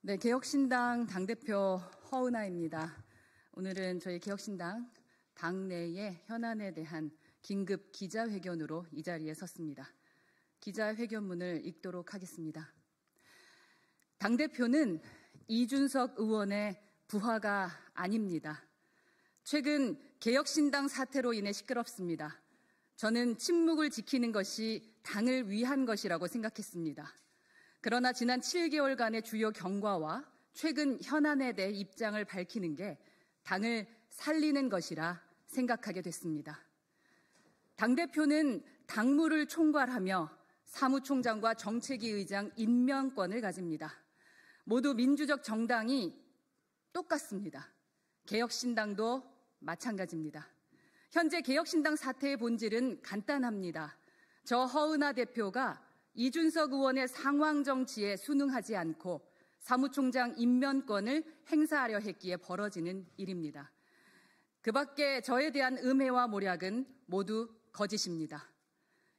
네, 개혁신당 당대표 허은하입니다. 오늘은 저희 개혁신당 당내의 현안에 대한 긴급 기자회견으로 이 자리에 섰습니다. 기자회견문을 읽도록 하겠습니다. 당대표는 이준석 의원의 부하가 아닙니다. 최근 개혁신당 사태로 인해 시끄럽습니다. 저는 침묵을 지키는 것이 당을 위한 것이라고 생각했습니다. 그러나 지난 7개월간의 주요 경과와 최근 현안에 대해 입장을 밝히는 게 당을 살리는 것이라 생각하게 됐습니다. 당대표는 당무를 총괄하며 사무총장과 정책위 의장 임명권을 가집니다. 모두 민주적 정당이 똑같습니다. 개혁신당도 마찬가지입니다. 현재 개혁신당 사태의 본질은 간단합니다. 저 허은하 대표가 이준석 의원의 상황 정치에 순응하지 않고 사무총장 임명권을 행사하려 했기에 벌어지는 일입니다. 그 밖에 저에 대한 음해와 모략은 모두 거짓입니다.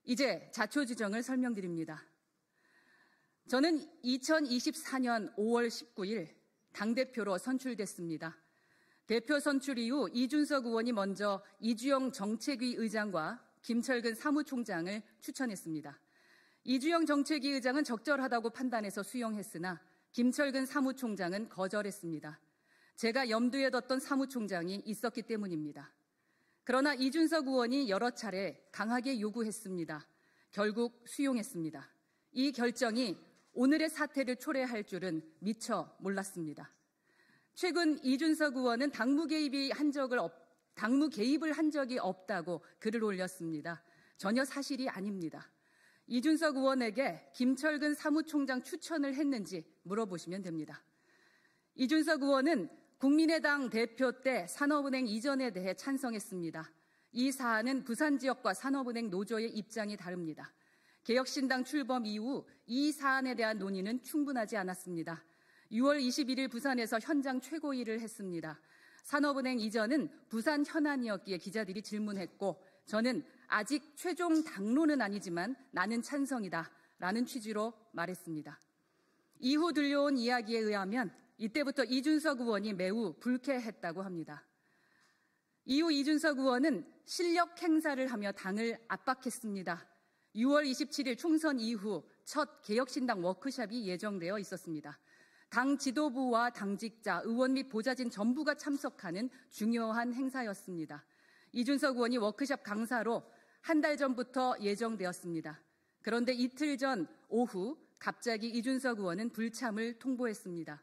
이제 자초지정을 설명드립니다. 저는 2024년 5월 19일 당대표로 선출됐습니다. 대표 선출 이후 이준석 의원이 먼저 이주영 정책위 의장과 김철근 사무총장을 추천했습니다. 이주영 정책위 의장은 적절하다고 판단해서 수용했으나 김철근 사무총장은 거절했습니다. 제가 염두에 뒀던 사무총장이 있었기 때문입니다. 그러나 이준석 의원이 여러 차례 강하게 요구했습니다. 결국 수용했습니다. 이 결정이 오늘의 사태를 초래할 줄은 미처 몰랐습니다. 최근 이준석 의원은 당무 개입을 한 적이 없다고 글을 올렸습니다. 전혀 사실이 아닙니다. 이준석 의원에게 김철근 사무총장 추천을 했는지 물어보시면 됩니다. 이준석 의원은 국민의당 대표 때 산업은행 이전에 대해 찬성했습니다. 이 사안은 부산 지역과 산업은행 노조의 입장이 다릅니다. 개혁신당 출범 이후 이 사안에 대한 논의는 충분하지 않았습니다. 6월 21일 부산에서 현장 최고위를 했습니다. 산업은행 이전은 부산 현안이었기에 기자들이 질문했고 저는 아직 최종 당론은 아니지만 나는 찬성이다 라는 취지로 말했습니다. 이후 들려온 이야기에 의하면 이때부터 이준석 의원이 매우 불쾌했다고 합니다. 이후 이준석 의원은 실력 행사를 하며 당을 압박했습니다. 6월 27일 총선 이후 첫 개혁신당 워크숍이 예정되어 있었습니다. 당 지도부와 당직자, 의원 및 보좌진 전부가 참석하는 중요한 행사였습니다. 이준석 의원이 워크숍 강사로 한 달 전부터 예정되었습니다. 그런데 이틀 전 오후 갑자기 이준석 의원은 불참을 통보했습니다.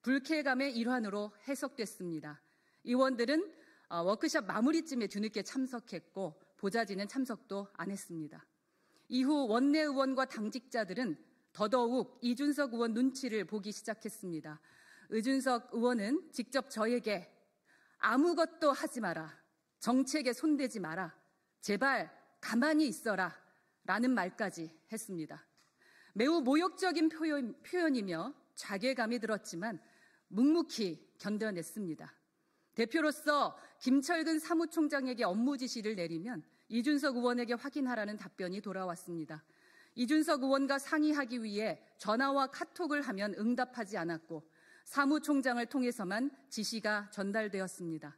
불쾌감의 일환으로 해석됐습니다. 의원들은 워크숍 마무리쯤에 뒤늦게 참석했고 보좌진은 참석도 안 했습니다. 이후 원내 의원과 당직자들은 더더욱 이준석 의원 눈치를 보기 시작했습니다. 이준석 의원은 직접 저에게 아무것도 하지 마라. 정책에 손대지 마라. 제발 가만히 있어라. 라는 말까지 했습니다. 매우 모욕적인 표현이며 자괴감이 들었지만 묵묵히 견뎌냈습니다. 대표로서 김철근 사무총장에게 업무 지시를 내리면 이준석 의원에게 확인하라는 답변이 돌아왔습니다. 이준석 의원과 상의하기 위해 전화와 카톡을 하면 응답하지 않았고 사무총장을 통해서만 지시가 전달되었습니다.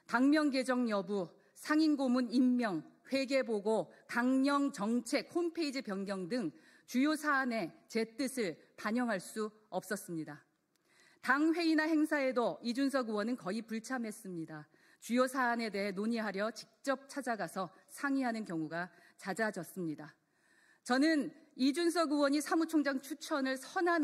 당명 개정 여부, 상임고문 임명, 회계보고, 강령 정책, 홈페이지 변경 등 주요 사안에 제 뜻을 반영할 수 없었습니다. 당 회의나 행사에도 이준석 의원은 거의 불참했습니다. 주요 사안에 대해 논의하려 직접 찾아가서 상의하는 경우가 잦아졌습니다. 저는 이준석 의원이 사무총장 추천을 선한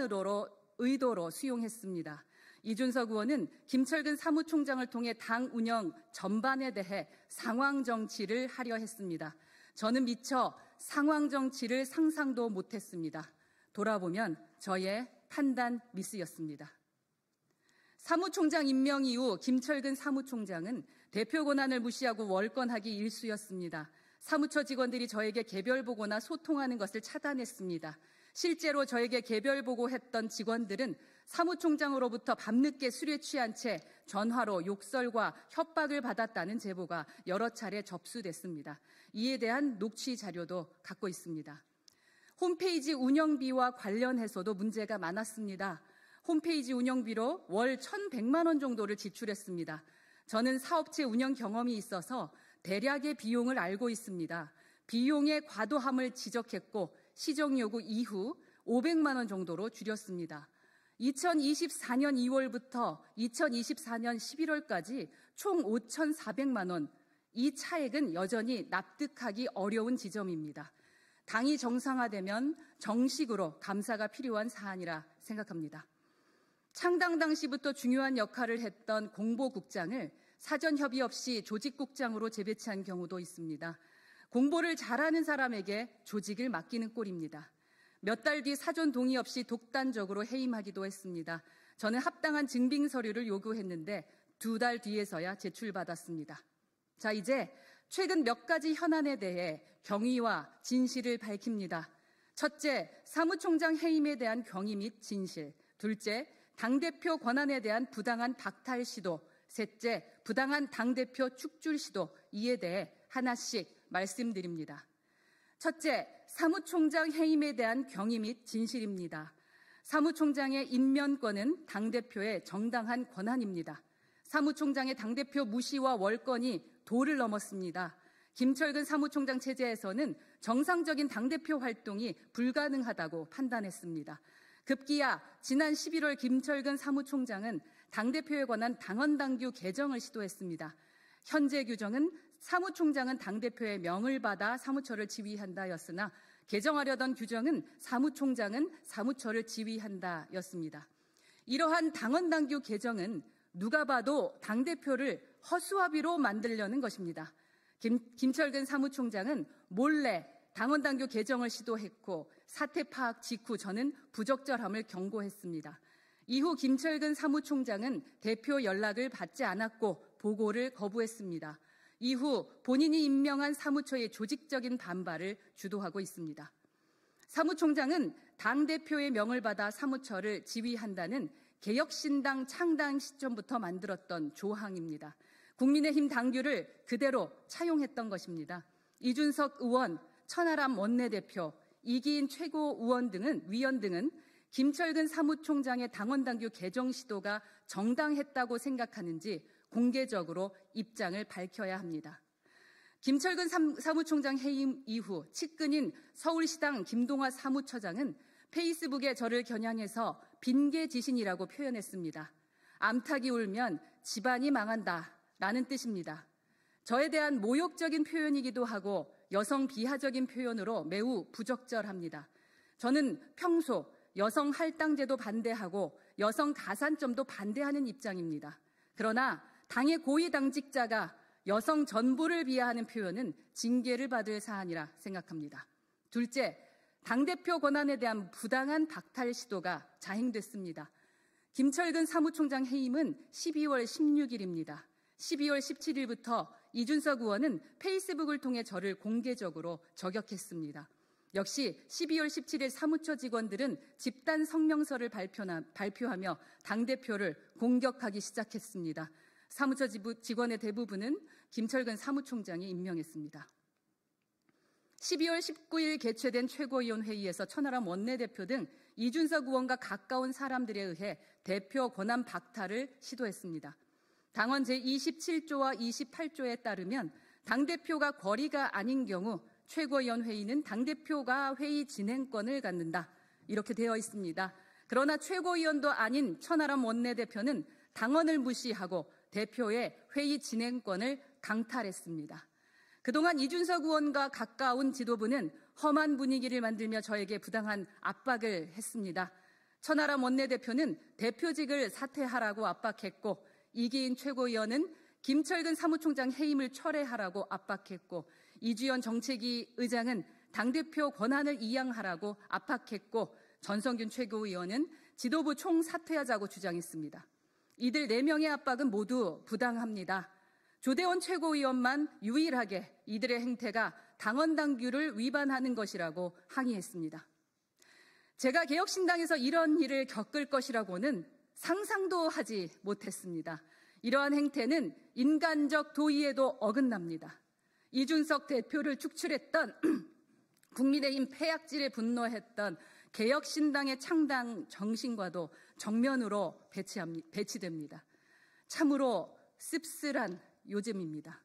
의도로 수용했습니다. 이준석 의원은 김철근 사무총장을 통해 당 운영 전반에 대해 상황 정치를 하려 했습니다. 저는 미처 상황 정치를 상상도 못했습니다. 돌아보면 저의 판단 미스였습니다. 사무총장 임명 이후 김철근 사무총장은 대표 권한을 무시하고 월권하기 일쑤였습니다. 사무처 직원들이 저에게 개별 보고나 소통하는 것을 차단했습니다. 실제로 저에게 개별 보고했던 직원들은 사무총장으로부터 밤늦게 술에 취한 채 전화로 욕설과 협박을 받았다는 제보가 여러 차례 접수됐습니다. 이에 대한 녹취 자료도 갖고 있습니다. 홈페이지 운영비와 관련해서도 문제가 많았습니다. 홈페이지 운영비로 월 1,100만 원 정도를 지출했습니다. 저는 사업체 운영 경험이 있어서 대략의 비용을 알고 있습니다. 비용의 과도함을 지적했고 시정 요구 이후 500만 원 정도로 줄였습니다. 2024년 2월부터 2024년 11월까지 총 5,400만 원, 이 차액은 여전히 납득하기 어려운 지점입니다. 당이 정상화되면 정식으로 감사가 필요한 사안이라 생각합니다. 창당 당시부터 중요한 역할을 했던 공보국장을 사전 협의 없이 조직국장으로 재배치한 경우도 있습니다. 공보를 잘하는 사람에게 조직을 맡기는 꼴입니다. 몇 달 뒤 사전 동의 없이 독단적으로 해임하기도 했습니다. 저는 합당한 증빙 서류를 요구했는데 2달 뒤에서야 제출받았습니다. 자, 이제 최근 몇 가지 현안에 대해 경위와 진실을 밝힙니다. 첫째, 사무총장 해임에 대한 경위 및 진실. 둘째, 당대표 권한에 대한 부당한 박탈 시도. 셋째, 부당한 당대표 축출 시도. 이에 대해 하나씩 말씀드립니다. 첫째, 사무총장 해임에 대한 경위 및 진실입니다. 사무총장의 임면권은 당대표의 정당한 권한입니다. 사무총장의 당대표 무시와 월권이 도를 넘었습니다. 김철근 사무총장 체제에서는 정상적인 당대표 활동이 불가능하다고 판단했습니다. 급기야 지난 11월 김철근 사무총장은 당대표에 관한 당헌당규 개정을 시도했습니다. 현재 규정은 사무총장은 당대표의 명을 받아 사무처를 지휘한다였으나 개정하려던 규정은 사무총장은 사무처를 지휘한다였습니다. 이러한 당헌당규 개정은 누가 봐도 당대표를 허수아비로 만들려는 것입니다. 김철근 사무총장은 몰래 당헌당규 개정을 시도했고 사태 파악 직후 저는 부적절함을 경고했습니다. 이후 김철근 사무총장은 대표 연락을 받지 않았고 보고를 거부했습니다. 이후 본인이 임명한 사무처의 조직적인 반발을 주도하고 있습니다. 사무총장은 당대표의 명을 받아 사무처를 지휘한다는 개혁신당 창당 시점부터 만들었던 조항입니다. 국민의힘 당규를 그대로 차용했던 것입니다. 이준석 의원, 천하람 원내대표, 이기인 최고위원 등은 김철근 사무총장의 당헌당규 개정 시도가 정당했다고 생각하는지 공개적으로 입장을 밝혀야 합니다. 김철근 사무총장 해임 이후 측근인 서울시당 김동화 사무처장은 페이스북에 저를 겨냥해서 빈개지신이라고 표현했습니다. 암탉이 울면 집안이 망한다라는 뜻입니다. 저에 대한 모욕적인 표현이기도 하고 여성 비하적인 표현으로 매우 부적절합니다. 저는 평소 여성 할당제도 반대하고 여성 가산점도 반대하는 입장입니다. 그러나 당의 고위 당직자가 여성 전부를 비하하는 표현은 징계를 받을 사안이라 생각합니다. 둘째, 당대표 권한에 대한 부당한 박탈 시도가 자행됐습니다. 김철근 사무총장 해임은 12월 16일입니다. 12월 17일부터 이준석 의원은 페이스북을 통해 저를 공개적으로 저격했습니다. 역시 12월 17일 사무처 직원들은 집단 성명서를 발표하며 당대표를 공격하기 시작했습니다. 사무처 직원의 대부분은 김철근 사무총장이 임명했습니다. 12월 19일 개최된 최고위원 회의에서 천하람 원내대표 등 이준석 의원과 가까운 사람들에 의해 대표 권한 박탈을 시도했습니다. 당헌 제27조와 28조에 따르면 당대표가 거리가 아닌 경우 최고위원 회의는 당대표가 회의 진행권을 갖는다. 이렇게 되어 있습니다. 그러나 최고위원도 아닌 천하람 원내대표는 당헌을 무시하고 대표의 회의 진행권을 강탈했습니다. 그동안 이준석 의원과 가까운 지도부는 험한 분위기를 만들며 저에게 부당한 압박을 했습니다. 천하람 원내대표는 대표직을 사퇴하라고 압박했고 이기인 최고위원은 김철근 사무총장 해임을 철회하라고 압박했고 이주연 정책위 의장은 당대표 권한을 이양하라고 압박했고 전성균 최고위원은 지도부 총사퇴하자고 주장했습니다. 이들 4명의 압박은 모두 부당합니다. 조대원 최고위원만 유일하게 이들의 행태가 당헌당규를 위반하는 것이라고 항의했습니다. 제가 개혁신당에서 이런 일을 겪을 것이라고는 상상도 하지 못했습니다. 이러한 행태는 인간적 도의에도 어긋납니다. 이준석 대표를 축출했던 국민의힘 폐악질에 분노했던 개혁신당의 창당 정신과도 정면으로 배치됩니다. 참으로 씁쓸한 요즘입니다.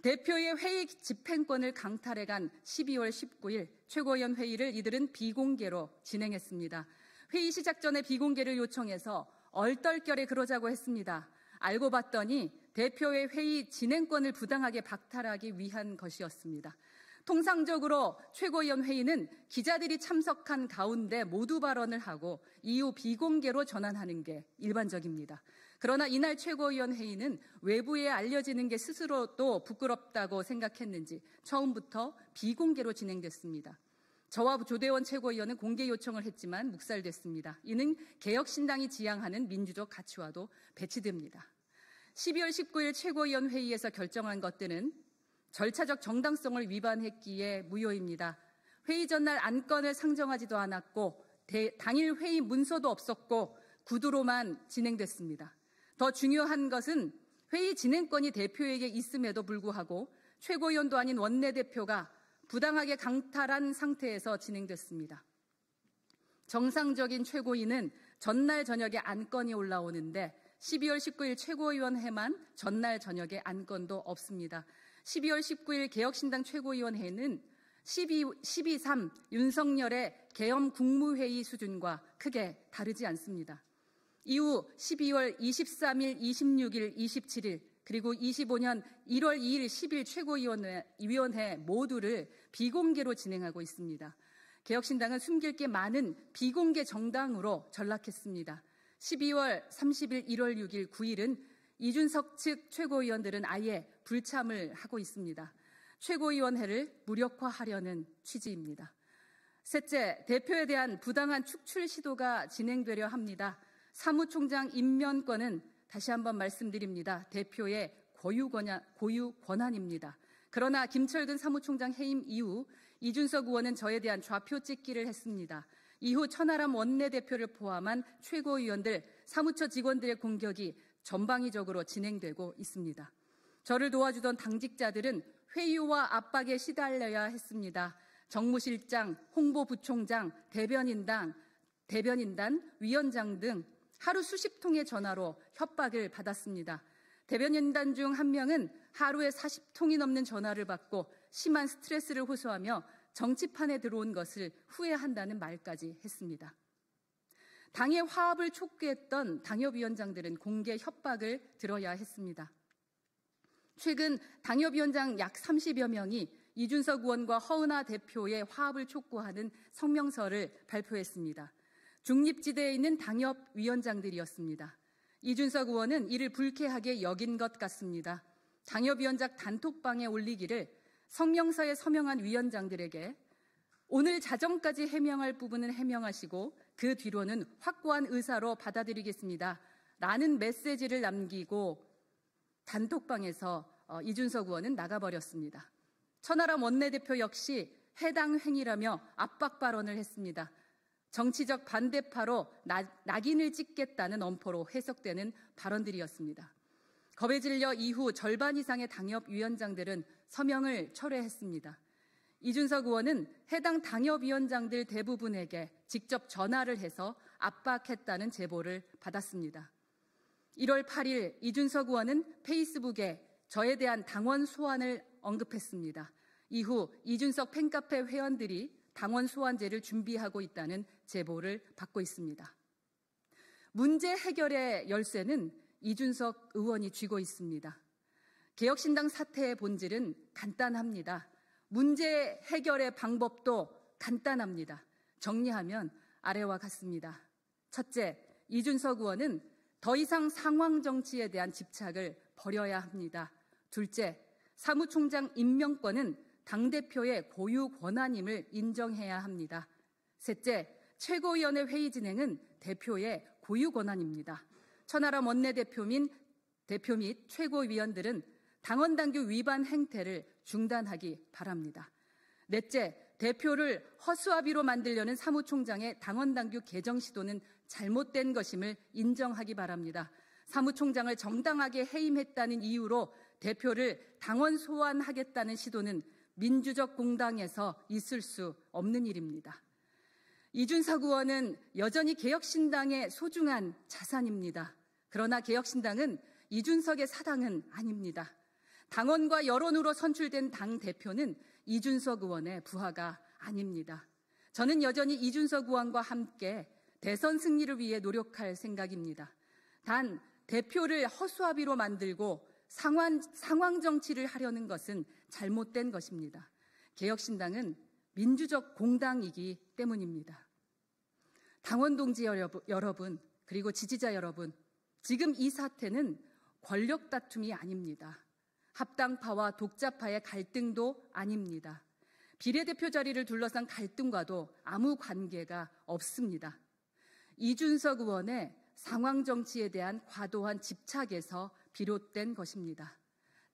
대표의 회의 집행권을 강탈해간 12월 19일 최고위원 회의를 이들은 비공개로 진행했습니다. 회의 시작 전에 비공개를 요청해서 얼떨결에 그러자고 했습니다. 알고 봤더니 대표의 회의 진행권을 부당하게 박탈하기 위한 것이었습니다. 통상적으로 최고위원 회의는 기자들이 참석한 가운데 모두 발언을 하고 이후 비공개로 전환하는 게 일반적입니다. 그러나 이날 최고위원 회의는 외부에 알려지는 게 스스로도 부끄럽다고 생각했는지 처음부터 비공개로 진행됐습니다. 저와 조대원 최고위원은 공개 요청을 했지만 묵살됐습니다. 이는 개혁신당이 지향하는 민주적 가치와도 배치됩니다. 12월 19일 최고위원 회의에서 결정한 것들은 절차적 정당성을 위반했기에 무효입니다. 회의 전날 안건을 상정하지도 않았고 당일 회의 문서도 없었고 구두로만 진행됐습니다. 더 중요한 것은 회의 진행권이 대표에게 있음에도 불구하고 최고위원도 아닌 원내대표가 부당하게 강탈한 상태에서 진행됐습니다. 정상적인 최고위는 전날 저녁에 안건이 올라오는데 12월 19일 최고위원회만 전날 저녁에 안건도 없습니다. 12월 19일 개혁신당 최고위원회는 12.3 윤석열의 계엄 국무회의 수준과 크게 다르지 않습니다. 이후 12월 23일, 26일, 27일 그리고 25년 1월 2일, 10일 최고위원회 모두를 비공개로 진행하고 있습니다. 개혁신당은 숨길 게 많은 비공개 정당으로 전락했습니다. 12월 30일, 1월 6일, 9일은 이준석 측 최고위원들은 아예 불참을 하고 있습니다. 최고위원회를 무력화하려는 취지입니다. 셋째, 대표에 대한 부당한 축출 시도가 진행되려 합니다. 사무총장 임명권은 다시 한번 말씀드립니다. 대표의 고유 권한입니다. 그러나 김철근 사무총장 해임 이후 이준석 의원은 저에 대한 좌표 찍기를 했습니다. 이후 천하람 원내대표를 포함한 최고위원들, 사무처 직원들의 공격이 전방위적으로 진행되고 있습니다. 저를 도와주던 당직자들은 회유와 압박에 시달려야 했습니다. 정무실장, 홍보부총장, 대변인단, 위원장 등 하루 수십 통의 전화로 협박을 받았습니다. 대변인단 중 한 명은 하루에 40통이 넘는 전화를 받고 심한 스트레스를 호소하며 정치판에 들어온 것을 후회한다는 말까지 했습니다. 당의 화합을 촉구했던 당협위원장들은 공개 협박을 들어야 했습니다. 최근 당협위원장 약 30여 명이 이준석 의원과 허은하 대표의 화합을 촉구하는 성명서를 발표했습니다. 중립지대에 있는 당협위원장들이었습니다. 이준석 의원은 이를 불쾌하게 여긴 것 같습니다. 당협위원장 단톡방에 올리기를 성명서에 서명한 위원장들에게 오늘 자정까지 해명할 부분은 해명하시고 그 뒤로는 확고한 의사로 받아들이겠습니다. 라는 메시지를 남기고 단톡방에서 이준석 의원은 나가버렸습니다. 천하람 원내대표 역시 해당 행위라며 압박 발언을 했습니다. 정치적 반대파로 낙인을 찍겠다는 엄포로 해석되는 발언들이었습니다. 겁에 질려 이후 절반 이상의 당협위원장들은 서명을 철회했습니다. 이준석 의원은 해당 당협위원장들 대부분에게 직접 전화를 해서 압박했다는 제보를 받았습니다. 1월 8일 이준석 의원은 페이스북에 저에 대한 당원 소환을 언급했습니다. 이후 이준석 팬카페 회원들이 당원 소환제를 준비하고 있다는 제보를 받고 있습니다. 문제 해결의 열쇠는 이준석 의원이 쥐고 있습니다. 개혁신당 사태의 본질은 간단합니다. 문제 해결의 방법도 간단합니다. 정리하면 아래와 같습니다. 첫째, 이준석 의원은 더 이상 상황 정치에 대한 집착을 버려야 합니다. 둘째, 사무총장 임명권은 당대표의 고유 권한임을 인정해야 합니다. 셋째, 최고위원회 회의 진행은 대표의 고유 권한입니다. 천하람 원내대표 및 최고위원들은 당원당규 위반 행태를 중단하기 바랍니다. 넷째, 대표를 허수아비로 만들려는 사무총장의 당원당규 개정 시도는 잘못된 것임을 인정하기 바랍니다. 사무총장을 정당하게 해임했다는 이유로 대표를 당원 소환하겠다는 시도는 민주적 공당에서 있을 수 없는 일입니다. 이준석 의원은 여전히 개혁신당의 소중한 자산입니다. 그러나 개혁신당은 이준석의 사당은 아닙니다. 당원과 여론으로 선출된 당대표는 이준석 의원의 부하가 아닙니다. 저는 여전히 이준석 의원과 함께 대선 승리를 위해 노력할 생각입니다. 단 대표를 허수아비로 만들고 상황 정치를 하려는 것은 잘못된 것입니다. 개혁신당은 민주적 공당이기 때문입니다. 당원 동지 여러분, 그리고 지지자 여러분, 지금 이 사태는 권력 다툼이 아닙니다. 합당파와 독자파의 갈등도 아닙니다. 비례대표 자리를 둘러싼 갈등과도 아무 관계가 없습니다. 이준석 의원의 상황 정치에 대한 과도한 집착에서 비롯된 것입니다.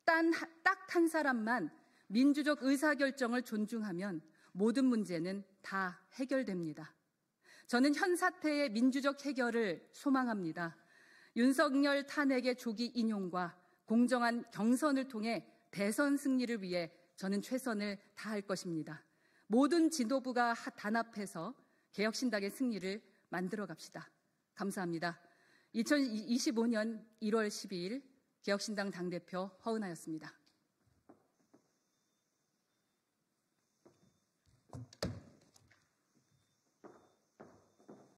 딱 한 사람만 민주적 의사결정을 존중하면 모든 문제는 다 해결됩니다. 저는 현 사태의 민주적 해결을 소망합니다. 윤석열 탄핵의 조기 인용과 공정한 경선을 통해 대선 승리를 위해 저는 최선을 다할 것입니다. 모든 지도부가 단합해서 개혁신당의 승리를 만들어 갑시다. 감사합니다. 2025년 1월 12일 개혁신당 당대표 허은하였습니다.